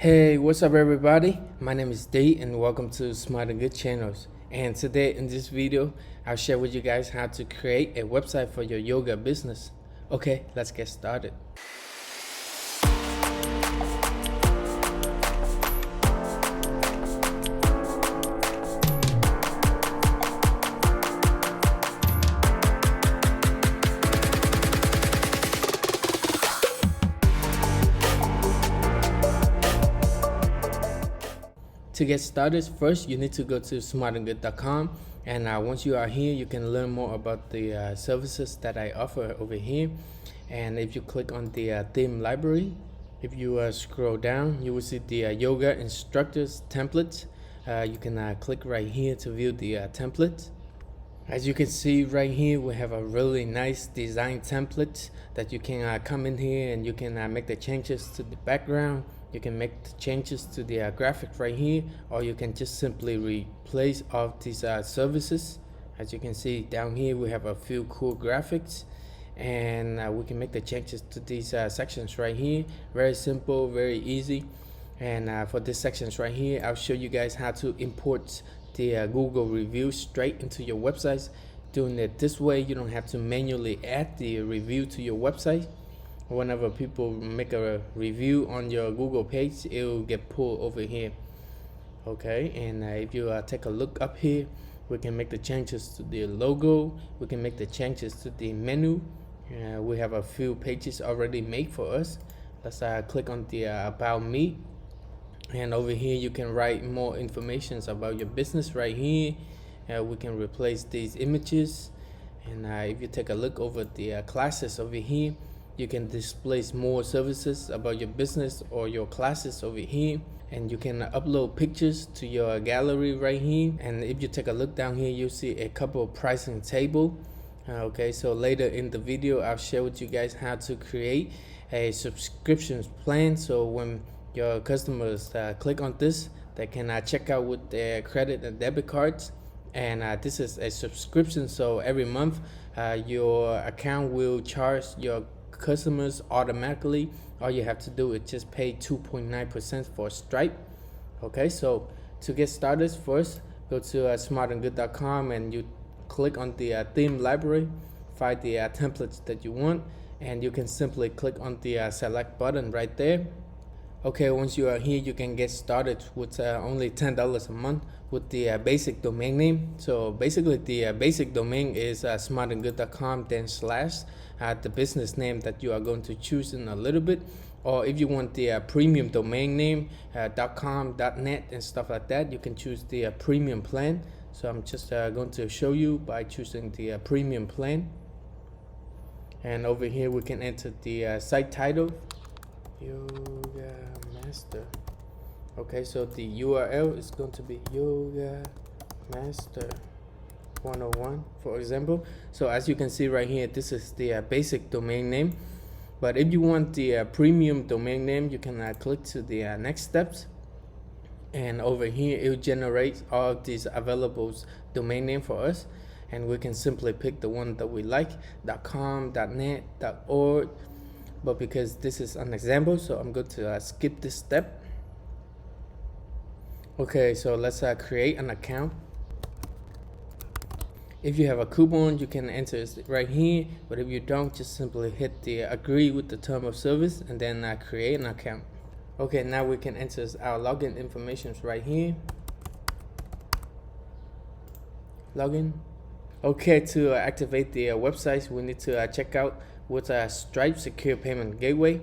Hey, what's up everybody? My name is Dave and welcome to Smart and Good Channels. And today in this video, I'll share with you guys how to create a website for your yoga business. Okay, let's get started. To get started, first you need to go to smartandgood.com, and once you are here, you can learn more about the services that I offer over here. And if you click on the theme library, if you scroll down, you will see the yoga instructors templates. You can click right here to view the templates. As you can see right here, we have a really nice design template that you can come in here and you can make the changes to the background. You can make the changes to the graphic right here, or you can just simply replace all these services. As you can see down here, we have a few cool graphics, and we can make the changes to these sections right here. Very simple, very easy. And for these sections right here, I'll show you guys how to import the Google reviews straight into your websites. Doing it this way, you don't have to manually add the review to your website. Whenever people make a review on your Google page, it will get pulled over here. Okay, and if you take a look up here, we can make the changes to the logo. We can make the changes to the menu. We have a few pages already made for us. Let's click on the About Me. And over here, you can write more information about your business right here. We can replace these images. And if you take a look over the classes over here, you can display more services about your business or your classes over here. And you can upload pictures to your gallery right here. And if you take a look down here, you'll see a couple of pricing table. Okay, so later in the video, I'll share with you guys how to create a subscriptions plan. So when your customers click on this, they can check out with their credit and debit cards. And this is a subscription, so every month your account will charge your customers automatically. All you have to do is just pay 2.9% for Stripe. Okay, so to get started, first go to smartandgood.com and you click on the theme library, find the templates that you want, and you can simply click on the select button right there. Okay, once you are here, you can get started with only $10 a month with the basic domain name. So basically the basic domain is smartandgood.com, then / the business name that you are going to choose in a little bit. Or if you want the premium domain name, .com, .net and stuff like that, you can choose the premium plan. So I'm just going to show you by choosing the premium plan. And over here we can enter the site title, Yoga Master. Okay, so the URL is going to be Yoga Master 101, for example. So as you can see right here, this is the basic domain name. But if you want the premium domain name, you can click to the next steps. And over here, it will generate all of these available domain name for us. And we can simply pick the one that we like, .com, .net, .org. But because this is an example, so I'm going to skip this step. Okay, so let's create an account. If you have a coupon, you can enter it right here. But if you don't, just simply hit the agree with the term of service and then create an account. Okay, now we can enter our login information right here. Login. Okay, to activate the website, we need to check out with Stripe Secure Payment Gateway.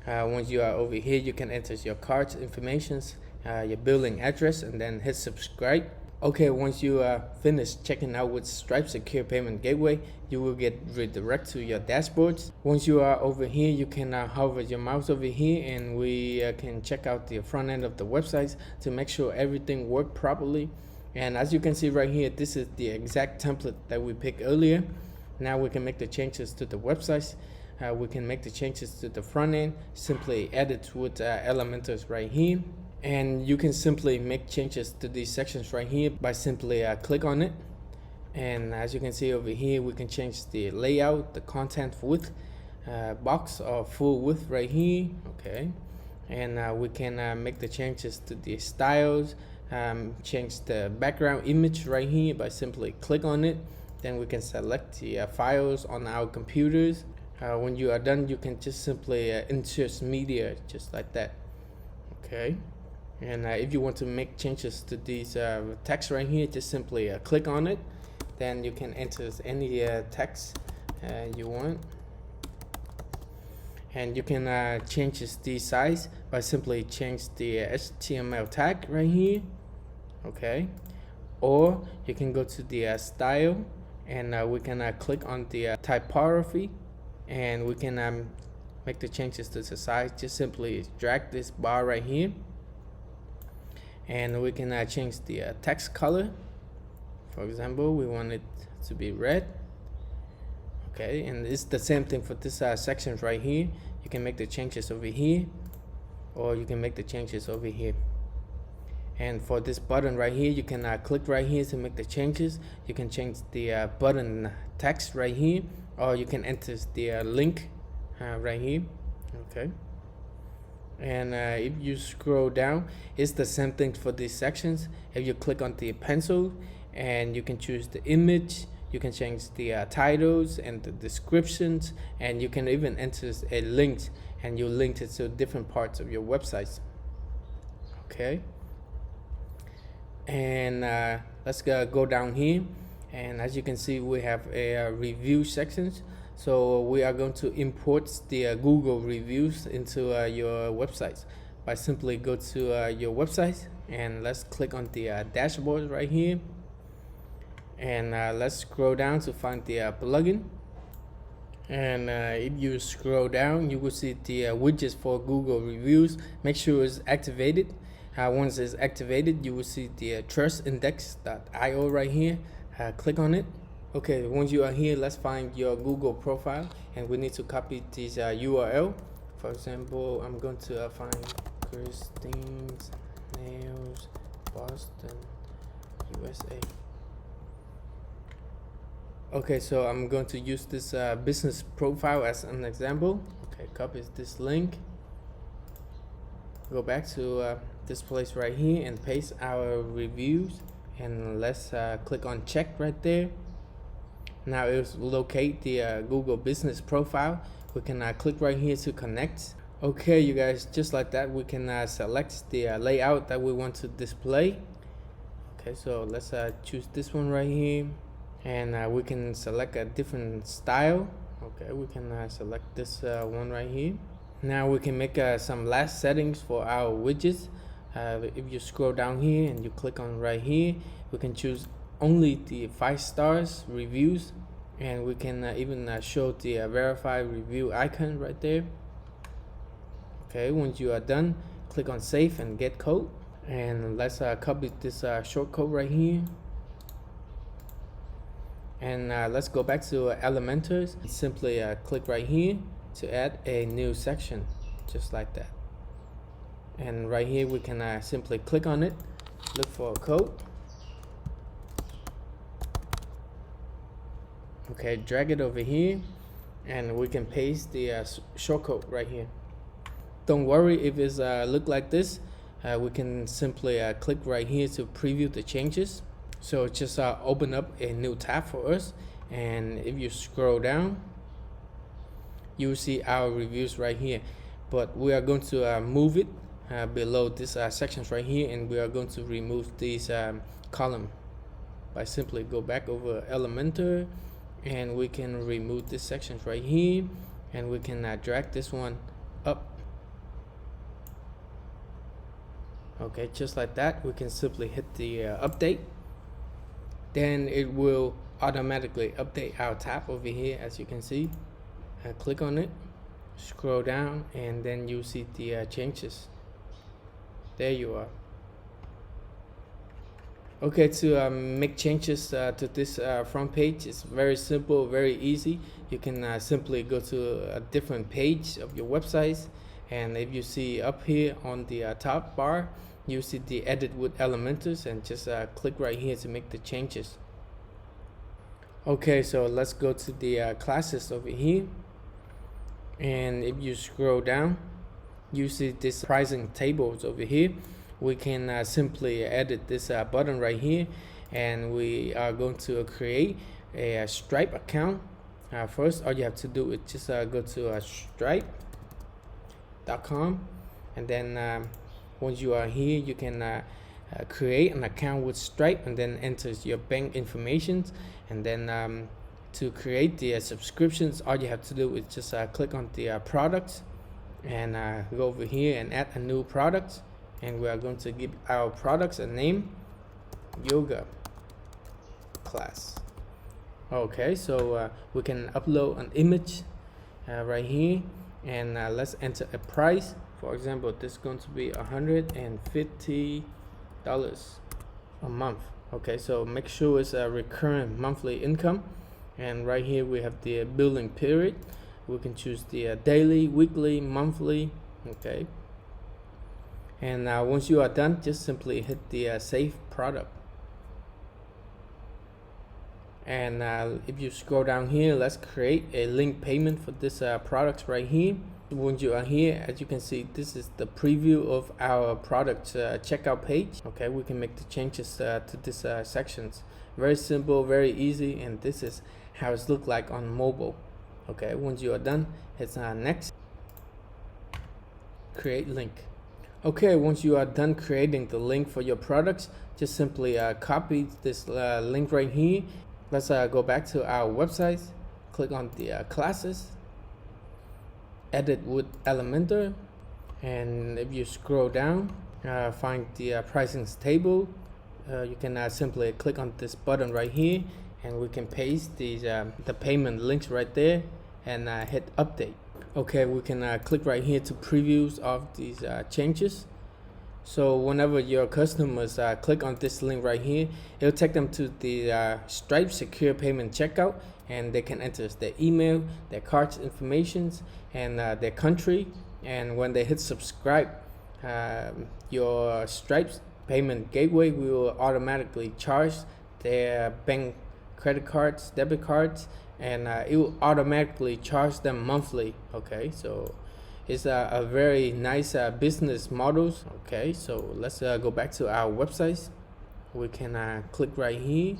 Once you are over here, you can enter your card's informations, your billing address, and then hit subscribe. Okay, once you finish checking out with Stripe Secure Payment Gateway, you will get redirected to your dashboards. Once you are over here, you can hover your mouse over here, and we can check out the front end of the websites to make sure everything worked properly. And as you can see right here, this is the exact template that we picked earlier. Now we can make the changes to the websites. We can make the changes to the front end, simply edit with Elementors right here. And you can simply make changes to these sections right here by simply click on it. And as you can see over here, we can change the layout, the content width, box or full width right here. Okay. and we can make the changes to the styles, change the background image right here by simply click on it. Then we can select the files on our computers. When you are done, you can just simply insert media just like that. Okay, and if you want to make changes to these text right here, just simply click on it. Then you can enter any text you want, and you can change the size by simply change the HTML tag right here. Okay, or you can go to the style, and we can click on the typography, and we can make the changes to the size. Just simply drag this bar right here, and we can change the text color. For example, we want it to be red. Okay, and it's the same thing for this section right here. You can make the changes over here, or you can make the changes over here. And for this button right here, you can click right here to make the changes. You can change the button text right here, or you can enter the link right here. Okay, and if you scroll down, it's the same thing for these sections. If you click on the pencil, and you can choose the image, you can change the titles and the descriptions, and you can even enter a link, and you link it to different parts of your websites. Okay, and let's go down here, and as you can see, we have a review sections. So we are going to import the Google reviews into your websites by simply go to your website, and let's click on the dashboard right here, and let's scroll down to find the plugin. And if you scroll down, you will see the widgets for Google reviews. Make sure it's activated. Once it's activated, you will see the trustindex.io right here. Click on it. Okay, once you are here, let's find your Google profile, and we need to copy this URL. For example, I'm going to find Christine's Nails, Boston, USA. Okay, so I'm going to use this business profile as an example. Okay, copy this link, go back to this place right here and paste our reviews, and let's click on check right there. Now it will locate the Google business profile. We can click right here to connect. Okay, you guys, just like that, we can select the layout that we want to display. Okay, so let's choose this one right here, and we can select a different style. Okay, we can select this one right here. Now we can make some last settings for our widgets. If you scroll down here and you click on right here, we can choose only the 5 stars reviews, and we can even show the verified review icon right there. Okay, once you are done, click on save and get code, and let's copy this shortcode right here, and let's go back to Elementors. Simply click right here to add a new section, just like that. And right here we can simply click on it, look for a code. Okay, drag it over here, and we can paste the shortcode right here. Don't worry if it's look like this. We can simply click right here to preview the changes. So just open up a new tab for us, and if you scroll down, you will see our reviews right here. But we are going to move it below this sections right here, and we are going to remove these column by simply go back over Elementor, and we can remove this sections right here, and we can drag this one up. Okay, just like that. We can simply hit the update, then it will automatically update our tab over here, as you can see. Click on it, scroll down, and then you see the changes. There you are. Okay, to make changes to this front page, it's very simple, very easy. You can simply go to a different page of your websites, and if you see up here on the top bar, you see the edit with Elementors, and just click right here to make the changes. Okay, so let's go to the classes over here, and if you scroll down, you see this pricing tables over here. We can simply edit this button right here, and we are going to create a Stripe account. First, all you have to do is just go to stripe.com, and then once you are here, you can create an account with Stripe, and then enter your bank information, and then to create the subscriptions, all you have to do is just click on the products, and go over here and add a new product, and we are going to give our products a name, yoga class. Okay, so we can upload an image right here, and let's enter a price. For example, this is going to be $150 a month. Okay, so make sure it's a recurrent monthly income, and right here we have the billing period. We can choose the daily, weekly, monthly. Okay, and once you are done, just simply hit the save product. And if you scroll down here, let's create a link payment for this products right here. Once you are here, as you can see, this is the preview of our product checkout page. Okay, we can make the changes to this sections. Very simple, very easy, and this is how it's look like on mobile. Okay, once you are done, hit next, create link. Okay, once you are done creating the link for your products, just simply copy this link right here. Let's go back to our website, click on the classes, edit with Elementor, and if you scroll down, find the pricing table, you can simply click on this button right here, and we can paste these the payment links right there, and hit update. Okay, we can click right here to previews of these changes. So whenever your customers click on this link right here, it'll take them to the Stripe secure payment checkout, and they can enter their email, their card informations, and their country. And when they hit subscribe, your Stripe payment gateway will automatically charge their bank credit cards, debit cards, and it will automatically charge them monthly. Okay, so it's a very nice business models. Okay, so let's go back to our website. We can click right here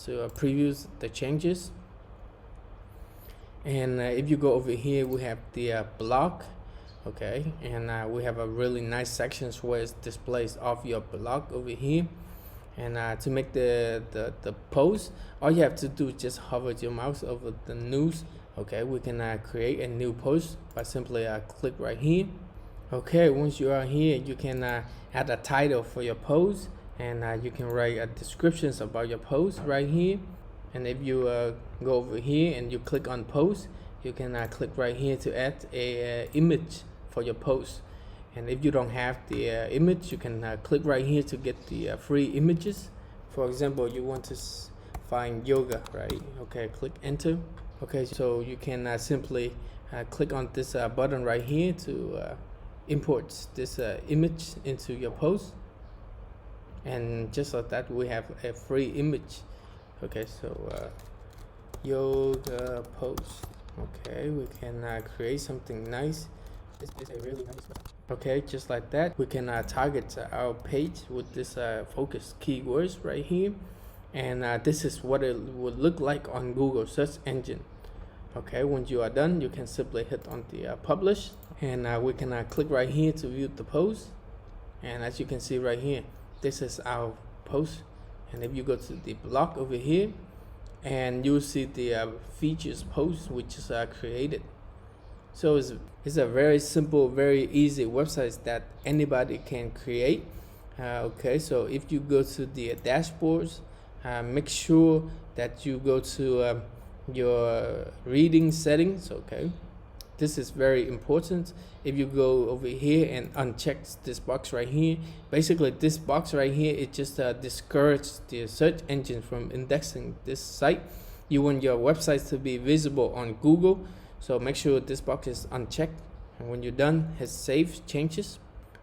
to preview the changes, and if you go over here, we have the blog. Okay, and we have a really nice sections where it displays of your blog over here. And to make the post, all you have to do is just hover your mouse over the news. Okay, we can create a new post by simply click right here. Okay, once you are here, you can add a title for your post, and you can write descriptions about your post right here. And if you go over here and you click on post, you can click right here to add a image for your post. And if you don't have the image, you can click right here to get the free images. For example, you want to find yoga, right? Okay, click enter. Okay, so you can simply click on this button right here to import this image into your post. And just like that, we have a free image. Okay, so yoga post. Okay, we can create something nice. This is a really nice one. Okay, just like that, we can target our page with this focus keywords right here, and this is what it would look like on Google search engine. Okay, once you are done, you can simply hit on the publish, and we can click right here to view the post. And as you can see right here, this is our post. And if you go to the blog over here, and you'll see the features post which is created. So it's a very simple, very easy website that anybody can create. Okay, so if you go to the dashboards, make sure that you go to your reading settings. Okay, this is very important. If you go over here and uncheck this box right here, basically this box right here, it just discourages the search engine from indexing this site. You want your website to be visible on Google, so make sure this box is unchecked, and when you're done, hit save changes.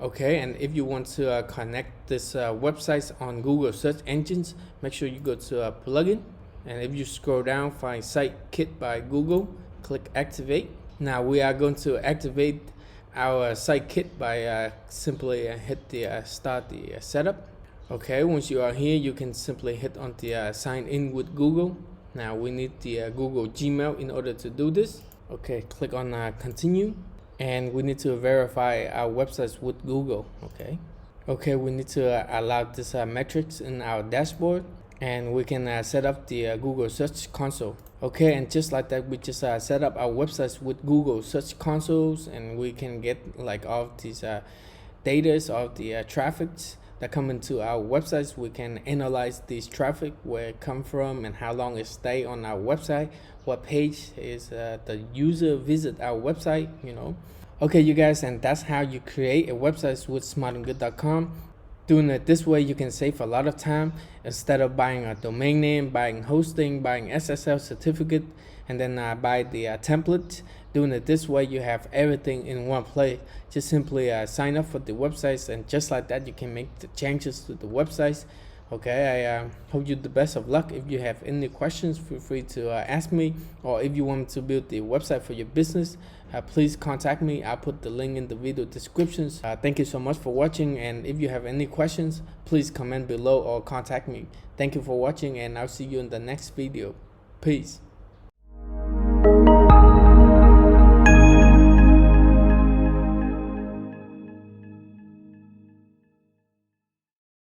Okay, and if you want to connect this websites on Google search engines, make sure you go to plugin, and if you scroll down, find Site Kit by Google, click activate. Now we are going to activate our site kit by simply hit the start the setup. Okay, once you are here, you can simply hit on the sign in with Google. Now we need the Google Gmail in order to do this. Okay, click on continue, and we need to verify our websites with Google. Okay, we need to allow this metrics in our dashboard, and we can set up the Google Search Console. Okay, and just like that, we just set up our websites with Google Search Consoles, and we can get like all these data of the traffics that come into our websites. We can analyze this traffic, where it come from and how long it stay on our website, what page is the user visit our website, Okay, you guys, and that's how you create a website with smartandgood.com. Doing it this way, you can save a lot of time instead of buying a domain name, buying hosting, buying SSL certificate, and then buy the template. Doing it this way, you have everything in one place. Just simply sign up for the websites, and just like that, you can make the changes to the websites. Okay, I hope you the best of luck. If you have any questions, feel free to ask me, or if you want to build the website for your business, please contact me. I'll put the link in the video descriptions. Thank you so much for watching, and if you have any questions, please comment below or contact me. Thank you for watching, and I'll see you in the next video. Peace.